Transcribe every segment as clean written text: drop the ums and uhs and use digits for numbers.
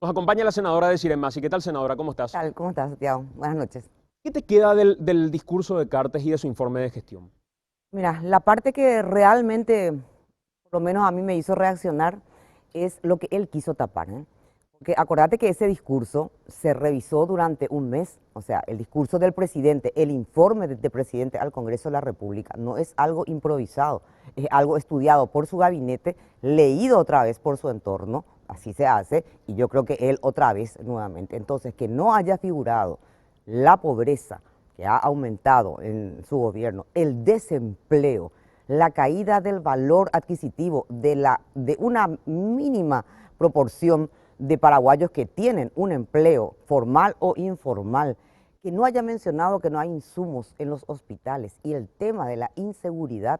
Nos acompaña la senadora Desiree Masi. ¿Qué tal, senadora? ¿Cómo estás? Tal? ¿Cómo estás, Santiago? Buenas noches. ¿Qué te queda del discurso de Cartes y de su informe de gestión? Mira, la parte que realmente, por lo menos a mí me hizo reaccionar, es lo que él quiso tapar, ¿eh? Porque acordate que ese discurso se revisó durante un mes, o sea, el discurso del presidente, el informe del presidente al Congreso de la República, no es algo improvisado, es algo estudiado por su gabinete, leído otra vez por su entorno, así se hace, y yo creo que él otra vez nuevamente. Entonces, que no haya figurado la pobreza que ha aumentado en su gobierno, el desempleo, la caída del valor adquisitivo de una mínima proporción de paraguayos que tienen un empleo formal o informal, que no haya mencionado que no hay insumos en los hospitales y el tema de la inseguridad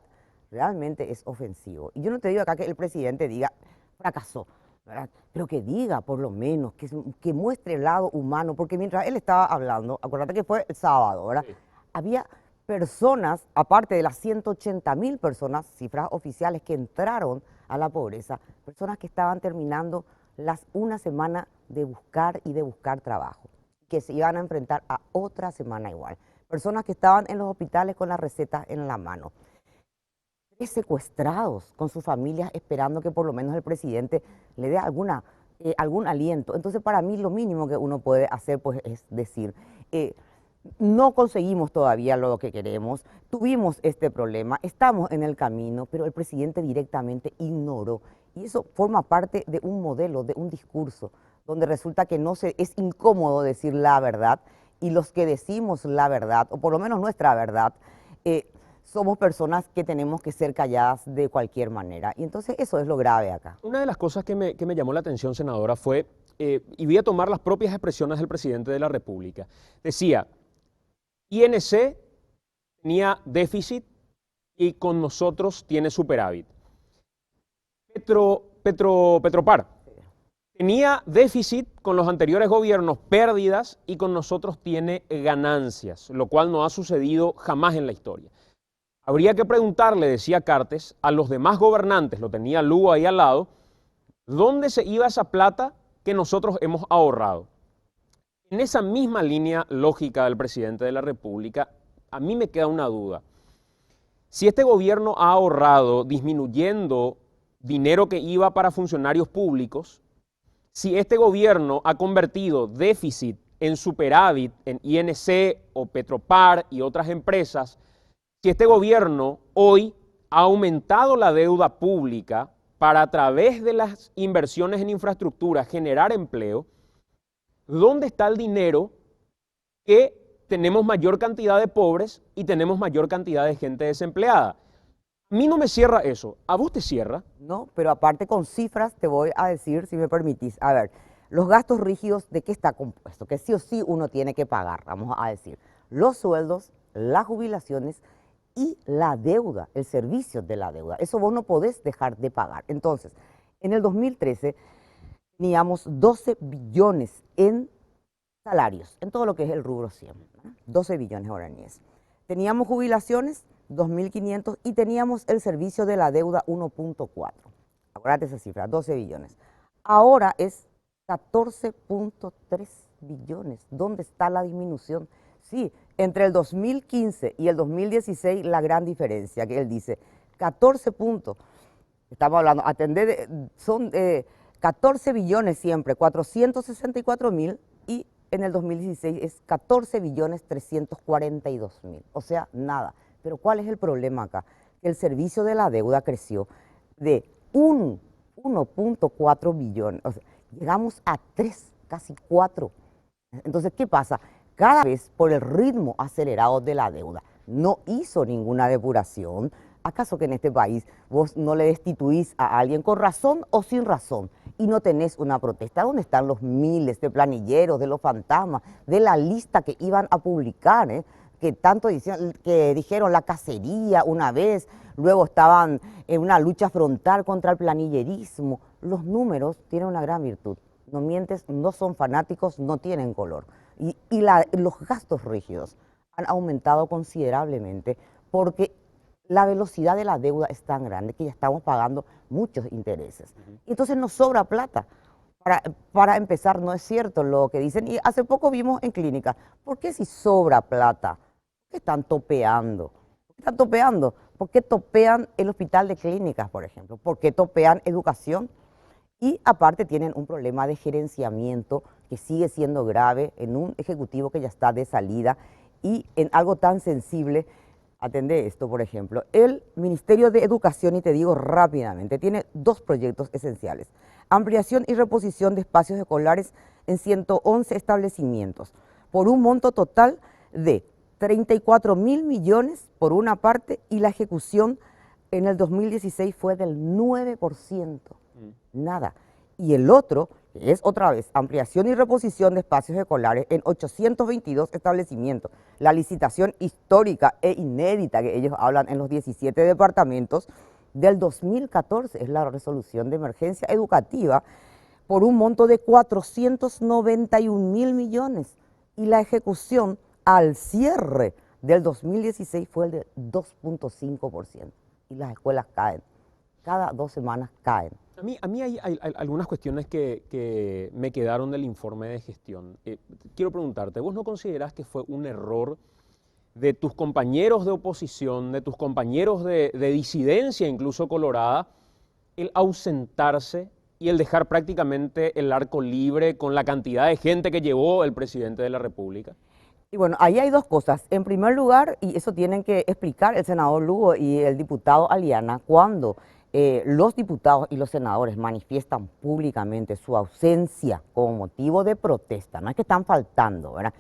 realmente es ofensivo. Y yo no te digo acá que el presidente diga, fracasó, ¿verdad? Pero que diga por lo menos, que muestre el lado humano, porque mientras él estaba hablando, acuérdate que fue el sábado, ¿verdad? Sí. Había personas, aparte de las 180.000 personas, cifras oficiales, que entraron a la pobreza, personas que estaban terminando una semana de buscar trabajo, que se iban a enfrentar a otra semana igual. Personas que estaban en los hospitales con las recetas en la mano. Secuestrados con sus familias esperando que por lo menos el presidente le dé algún aliento. Entonces, para mí lo mínimo que uno puede hacer pues es decir, no conseguimos todavía lo que queremos, tuvimos este problema, estamos en el camino, pero el presidente directamente ignoró. Y eso forma parte de un modelo, de un discurso, donde resulta que es incómodo decir la verdad, y los que decimos la verdad, o por lo menos nuestra verdad, somos personas que tenemos que ser calladas de cualquier manera. Y entonces eso es lo grave acá. Una de las cosas que me llamó la atención, senadora, fue, y voy a tomar las propias expresiones del presidente de la República, decía, INC tenía déficit y con nosotros tiene superávit. Petropar tenía déficit con los anteriores gobiernos, pérdidas, y con nosotros tiene ganancias, lo cual no ha sucedido jamás en la historia. Habría que preguntarle, decía Cartes, a los demás gobernantes, lo tenía Lugo ahí al lado, ¿dónde se iba esa plata que nosotros hemos ahorrado? En esa misma línea lógica del presidente de la República, a mí me queda una duda. Si este gobierno ha ahorrado disminuyendo dinero que iba para funcionarios públicos, si este gobierno ha convertido déficit en superávit en INC o Petropar y otras empresas, si este gobierno hoy ha aumentado la deuda pública para a través de las inversiones en infraestructura generar empleo, ¿dónde está el dinero que tenemos mayor cantidad de pobres y tenemos mayor cantidad de gente desempleada? A mí no me cierra eso. ¿A vos te cierra? No, pero aparte con cifras te voy a decir, si me permitís, a ver, los gastos rígidos, ¿de qué está compuesto? Que sí o sí uno tiene que pagar, vamos a decir, los sueldos, las jubilaciones y la deuda, el servicio de la deuda. Eso vos no podés dejar de pagar. Entonces, en el 2013 teníamos 12 billones en salarios, en todo lo que es el rubro 100, ¿verdad? 12 billones guaraníes. Teníamos jubilaciones, 2.500, y teníamos el servicio de la deuda 1.4. Acuérdate esa cifra, 12 billones. Ahora es 14.3 billones. ¿Dónde está la disminución? Sí, entre el 2015 y el 2016 la gran diferencia, que él dice, 14 puntos, estamos hablando, son 14 billones siempre, 464.000, y en el 2016 es 14 billones 342.000, o sea, nada. Pero ¿cuál es el problema acá? Que el servicio de la deuda creció de 1.4 billones, o sea, llegamos a 3, casi 4. Entonces, ¿qué pasa? Cada vez por el ritmo acelerado de la deuda, no hizo ninguna depuración. ¿Acaso que en este país vos no le destituís a alguien con razón o sin razón y no tenés una protesta? ¿Dónde están los miles de planilleros, de los fantasmas, de la lista que iban a publicar, que tanto que dijeron la cacería una vez, luego estaban en una lucha frontal contra el planillerismo? Los números tienen una gran virtud. No mientes, no son fanáticos, no tienen color. Los gastos rígidos han aumentado considerablemente porque la velocidad de la deuda es tan grande que ya estamos pagando muchos intereses. Entonces nos sobra plata Para empezar, no es cierto lo que dicen. Y hace poco vimos en clínica, ¿por qué si sobra plata? ¿Por qué están topeando? ¿Por qué están topeando? ¿Por qué topean el hospital de clínicas, por ejemplo? ¿Por qué topean educación? Y aparte tienen un problema de gerenciamiento que sigue siendo grave en un ejecutivo que ya está de salida y en algo tan sensible. Atende esto, por ejemplo. El Ministerio de Educación, y te digo rápidamente, tiene dos proyectos esenciales. Ampliación y reposición de espacios escolares en 111 establecimientos, por un monto total de 34.000 millones por una parte, y la ejecución en el 2016 fue del 9%. Nada. Y el otro es otra vez ampliación y reposición de espacios escolares en 822 establecimientos. La licitación histórica e inédita que ellos hablan en los 17 departamentos del 2014 es la resolución de emergencia educativa por un monto de 491.000 millones, y la ejecución al cierre del 2016 fue el de 2.5%, y las escuelas caen, cada 2 semanas caen. A mí hay algunas cuestiones que me quedaron del informe de gestión. Quiero preguntarte, ¿vos no considerás que fue un error de tus compañeros de oposición, de tus compañeros de disidencia, incluso colorada, el ausentarse y el dejar prácticamente el arco libre con la cantidad de gente que llevó el presidente de la República? Y bueno, ahí hay dos cosas. En primer lugar, y eso tienen que explicar el senador Lugo y el diputado Aliana, cuando los diputados y los senadores manifiestan públicamente su ausencia como motivo de protesta, no es que están faltando, ¿verdad?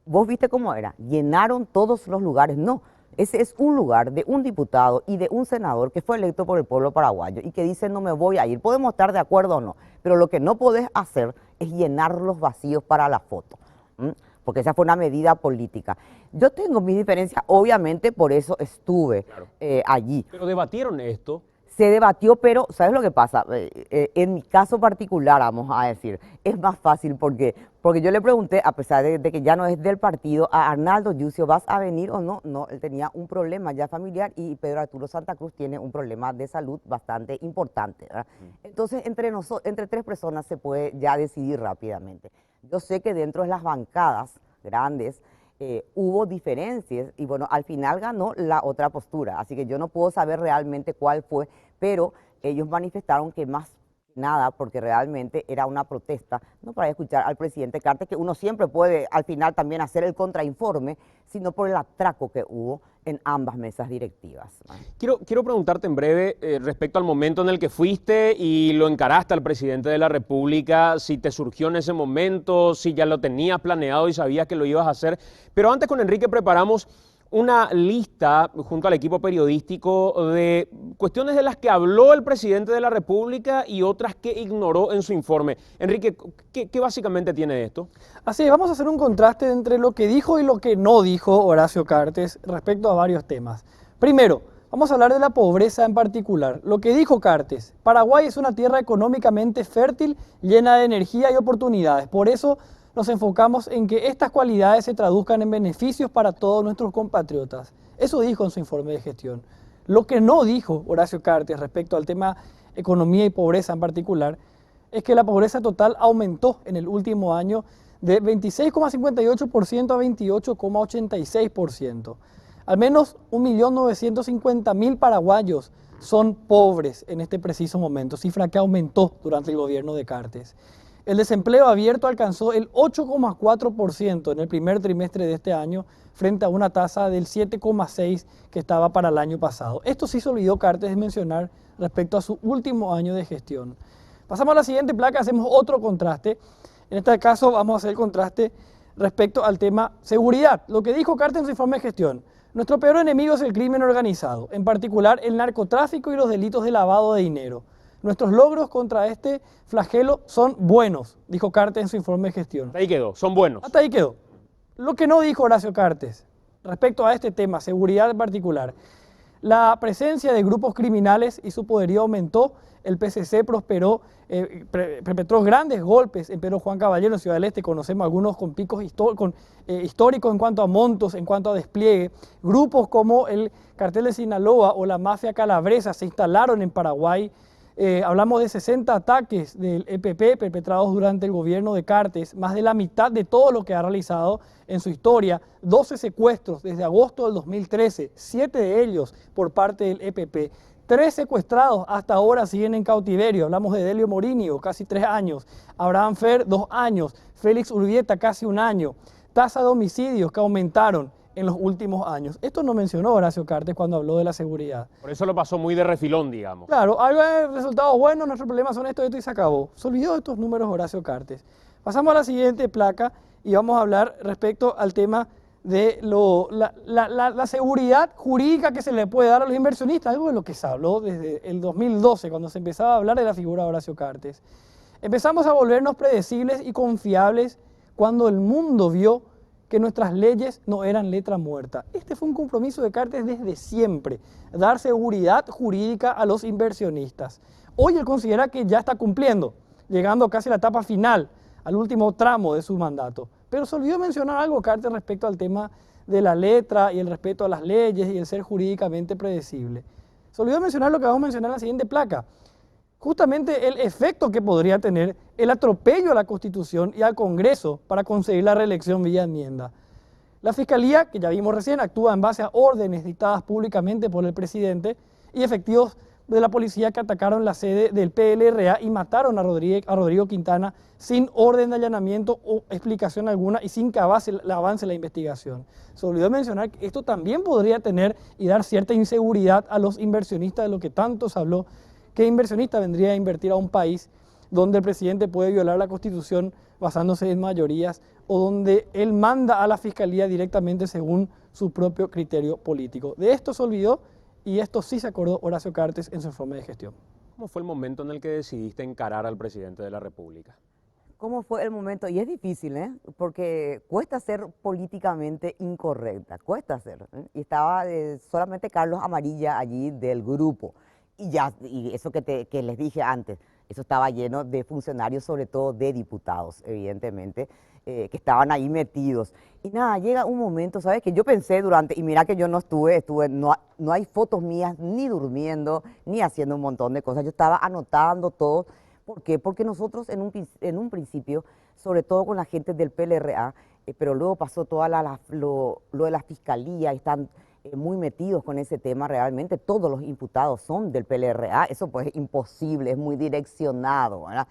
Vos viste cómo era, llenaron todos los lugares. No, ese es un lugar de un diputado y de un senador que fue electo por el pueblo paraguayo y que dice no me voy a ir. Podemos estar de acuerdo o no, pero lo que no podés hacer es llenar los vacíos para la foto, porque esa fue una medida política. Yo tengo mis diferencias, obviamente por eso estuve allí. Pero debatieron esto. Se debatió, pero ¿sabes lo que pasa? En mi caso particular, vamos a decir, es más fácil porque yo le pregunté, a pesar de que ya no es del partido, a Arnaldo Yucio, ¿vas a venir o no? No, él tenía un problema ya familiar y Pedro Arturo Santa Cruz tiene un problema de salud bastante importante, ¿verdad? Entonces, entre 3 personas se puede ya decidir rápidamente. Yo sé que dentro de las bancadas grandes hubo diferencias y bueno, al final ganó la otra postura, así que yo no puedo saber realmente cuál fue, pero ellos manifestaron que más nada, porque realmente era una protesta, no para escuchar al presidente Cartes, que uno siempre puede al final también hacer el contrainforme, sino por el atraco que hubo en ambas mesas directivas. Quiero preguntarte en breve respecto al momento en el que fuiste y lo encaraste al presidente de la República, si te surgió en ese momento, si ya lo tenías planeado y sabías que lo ibas a hacer. Pero antes con Enrique preparamos una lista junto al equipo periodístico de cuestiones de las que habló el presidente de la República y otras que ignoró en su informe. Enrique, ¿qué básicamente tiene esto? Así es, vamos a hacer un contraste entre lo que dijo y lo que no dijo Horacio Cartes respecto a varios temas. Primero, vamos a hablar de la pobreza en particular. Lo que dijo Cartes: Paraguay es una tierra económicamente fértil, llena de energía y oportunidades. Por eso nos enfocamos en que estas cualidades se traduzcan en beneficios para todos nuestros compatriotas. Eso dijo en su informe de gestión. Lo que no dijo Horacio Cartes respecto al tema economía y pobreza en particular es que la pobreza total aumentó en el último año de 26,58% a 28,86%. Al menos 1.950.000 paraguayos son pobres en este preciso momento, cifra que aumentó durante el gobierno de Cartes. El desempleo abierto alcanzó el 8,4% en el primer trimestre de este año, frente a una tasa del 7,6% que estaba para el año pasado. Esto sí se olvidó Cartes de mencionar respecto a su último año de gestión. Pasamos a la siguiente placa, hacemos otro contraste. En este caso vamos a hacer el contraste respecto al tema seguridad. Lo que dijo Cartes en su informe de gestión: nuestro peor enemigo es el crimen organizado, en particular el narcotráfico y los delitos de lavado de dinero. Nuestros logros contra este flagelo son buenos, dijo Cartes en su informe de gestión. Hasta ahí quedó, son buenos. Hasta ahí quedó. Lo que no dijo Horacio Cartes respecto a este tema, seguridad en particular: la presencia de grupos criminales y su poderío aumentó. El PCC perpetró grandes golpes en Pedro Juan Caballero, en Ciudad del Este. Conocemos algunos con picos históricos en cuanto a montos, en cuanto a despliegue. Grupos como el Cartel de Sinaloa o la Mafia Calabresa se instalaron en Paraguay. Hablamos de 60 ataques del EPP perpetrados durante el gobierno de Cartes, más de la mitad de todo lo que ha realizado en su historia, 12 secuestros desde agosto del 2013, 7 de ellos por parte del EPP. 3 secuestrados hasta ahora siguen en cautiverio. Hablamos de Delio Morinio, casi 3 años. Abraham Fer, 2 años. Félix Urbieta, casi 1 año. Tasa de homicidios que aumentaron en los últimos años. Esto no mencionó Horacio Cartes cuando habló de la seguridad. Por eso lo pasó muy de refilón, digamos. Claro, algo de resultados buenos, nuestros problemas son esto y se acabó. Se olvidó de estos números Horacio Cartes. Pasamos a la siguiente placa y vamos a hablar respecto al tema de la seguridad jurídica que se le puede dar a los inversionistas, algo de lo que se habló desde el 2012, cuando se empezaba a hablar de la figura de Horacio Cartes. Empezamos a volvernos predecibles y confiables cuando el mundo vio que nuestras leyes no eran letra muerta. Este fue un compromiso de Cartes desde siempre, dar seguridad jurídica a los inversionistas. Hoy él considera que ya está cumpliendo, llegando casi a la etapa final, al último tramo de su mandato. Pero se olvidó mencionar algo, Cartes, respecto al tema de la letra y el respeto a las leyes y el ser jurídicamente predecible. Se olvidó mencionar lo que vamos a mencionar en la siguiente placa. Justamente el efecto que podría tener el atropello a la Constitución y al Congreso para conseguir la reelección vía enmienda. La Fiscalía, que ya vimos recién, actúa en base a órdenes dictadas públicamente por el presidente y efectivos de la policía que atacaron la sede del PLRA y mataron a Rodrigo Quintana sin orden de allanamiento o explicación alguna y sin que avance la investigación. Se olvidó mencionar que esto también podría tener y dar cierta inseguridad a los inversionistas, de lo que tanto se habló. ¿Qué inversionista vendría a invertir a un país donde el presidente puede violar la Constitución basándose en mayorías o donde él manda a la Fiscalía directamente según su propio criterio político? De esto se olvidó y esto sí se acordó Horacio Cartes en su informe de gestión. ¿Cómo fue el momento en el que decidiste encarar al presidente de la República? ¿Cómo fue el momento? Y es difícil, porque cuesta ser políticamente incorrecta, cuesta ser. Y estaba solamente Carlos Amarilla allí del grupo. Y eso que les dije antes, eso estaba lleno de funcionarios, sobre todo de diputados, evidentemente, que estaban ahí metidos. Y nada, llega un momento, ¿sabes? Que yo pensé y mira que yo no no hay fotos mías ni durmiendo, ni haciendo un montón de cosas. Yo estaba anotando todo. ¿Por qué? Porque nosotros en un principio, sobre todo con la gente del PLRA, pero luego pasó lo de la fiscalía, están muy metidos con ese tema realmente, todos los imputados son del PLRA, eso pues es imposible, es muy direccionado, ¿verdad?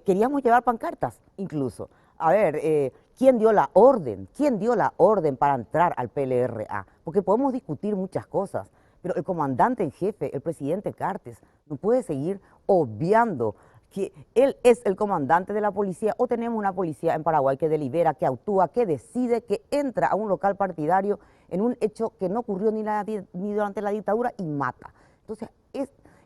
Queríamos llevar pancartas incluso. A ver, ¿quién dio la orden? ¿Quién dio la orden para entrar al PLRA? Porque podemos discutir muchas cosas, pero el comandante en jefe, el presidente Cartes, no puede seguir obviando que él es el comandante de la policía, o tenemos una policía en Paraguay que delibera, que actúa, que decide, que entra a un local partidario en un hecho que no ocurrió ni durante la dictadura y mata. Entonces,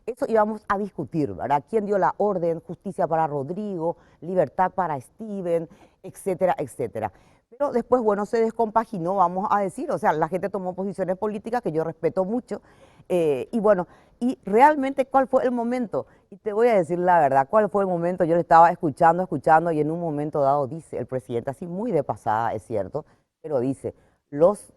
eso íbamos a discutir, ¿verdad? ¿Quién dio la orden? Justicia para Rodrigo, libertad para Steven, etcétera, etcétera. Pero después, bueno, se descompaginó, vamos a decir, o sea, la gente tomó posiciones políticas que yo respeto mucho, y bueno, y realmente, ¿cuál fue el momento? Y te voy a decir la verdad, ¿cuál fue el momento? Yo le estaba escuchando, y en un momento dado dice el presidente, así muy de pasada, es cierto, pero dice, los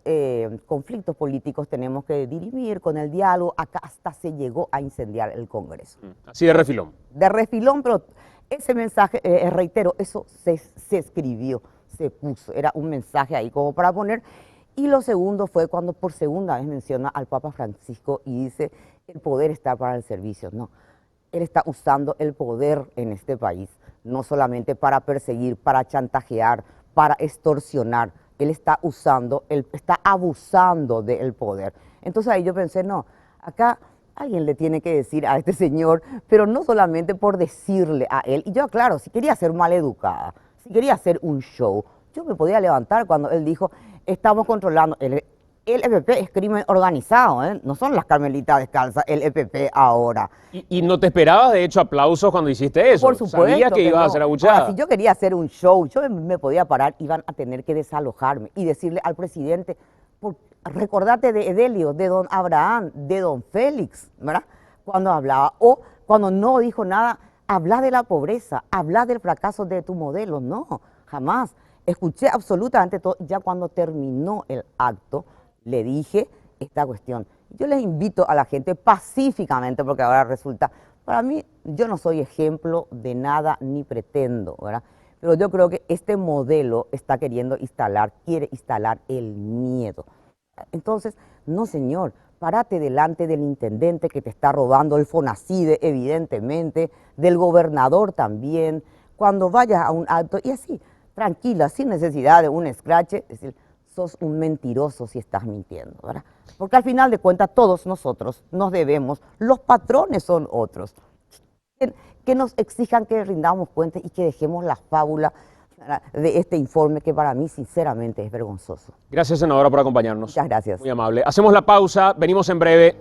conflictos políticos tenemos que dirimir con el diálogo, acá hasta se llegó a incendiar el Congreso. Así de refilón. De refilón, pero ese mensaje, reitero, eso se escribió, se puso, era un mensaje ahí como para poner. Y lo segundo fue cuando por segunda vez menciona al Papa Francisco y dice, el poder está para el servicio. No, él está usando el poder en este país, no solamente para perseguir, para chantajear, para extorsionar. Él está está abusando del poder. Entonces ahí yo pensé, no, acá alguien le tiene que decir a este señor, pero no solamente por decirle a él. Y yo, claro, si quería ser maleducada, si quería hacer un show, yo me podía levantar cuando él dijo, estamos controlando. El EPP es crimen organizado, no son las Carmelitas Descalzas, el EPP ahora. ¿Y no te esperabas, de hecho, aplausos cuando hiciste eso? Por supuesto. Sabías que ibas a ser abuchada. Ahora, si yo quería hacer un show, yo me podía parar, iban a tener que desalojarme y decirle al presidente, recordate de Edelio, de don Abraham, de don Félix, ¿verdad? Cuando hablaba, o cuando no dijo nada, habla de la pobreza, habla del fracaso de tu modelo. No, jamás. Escuché absolutamente todo. Ya cuando terminó el acto, le dije esta cuestión. Yo les invito a la gente pacíficamente, porque ahora resulta Para mí, yo no soy ejemplo de nada ni pretendo, ¿verdad? Pero yo creo que este modelo está queriendo quiere instalar el miedo. Entonces, no señor, párate delante del intendente que te está robando, el Fonacide evidentemente, del gobernador también, cuando vayas a un acto y así, tranquila, sin necesidad de un escrache, es decir, sos un mentiroso si estás mintiendo, ¿verdad? Porque al final de cuentas todos nosotros nos debemos, los patrones son otros, que nos exijan que rindamos cuentas y que dejemos la fábula de este informe que para mí sinceramente es vergonzoso. Gracias, senadora, por acompañarnos. Muchas gracias. Muy amable. Hacemos la pausa, venimos en breve.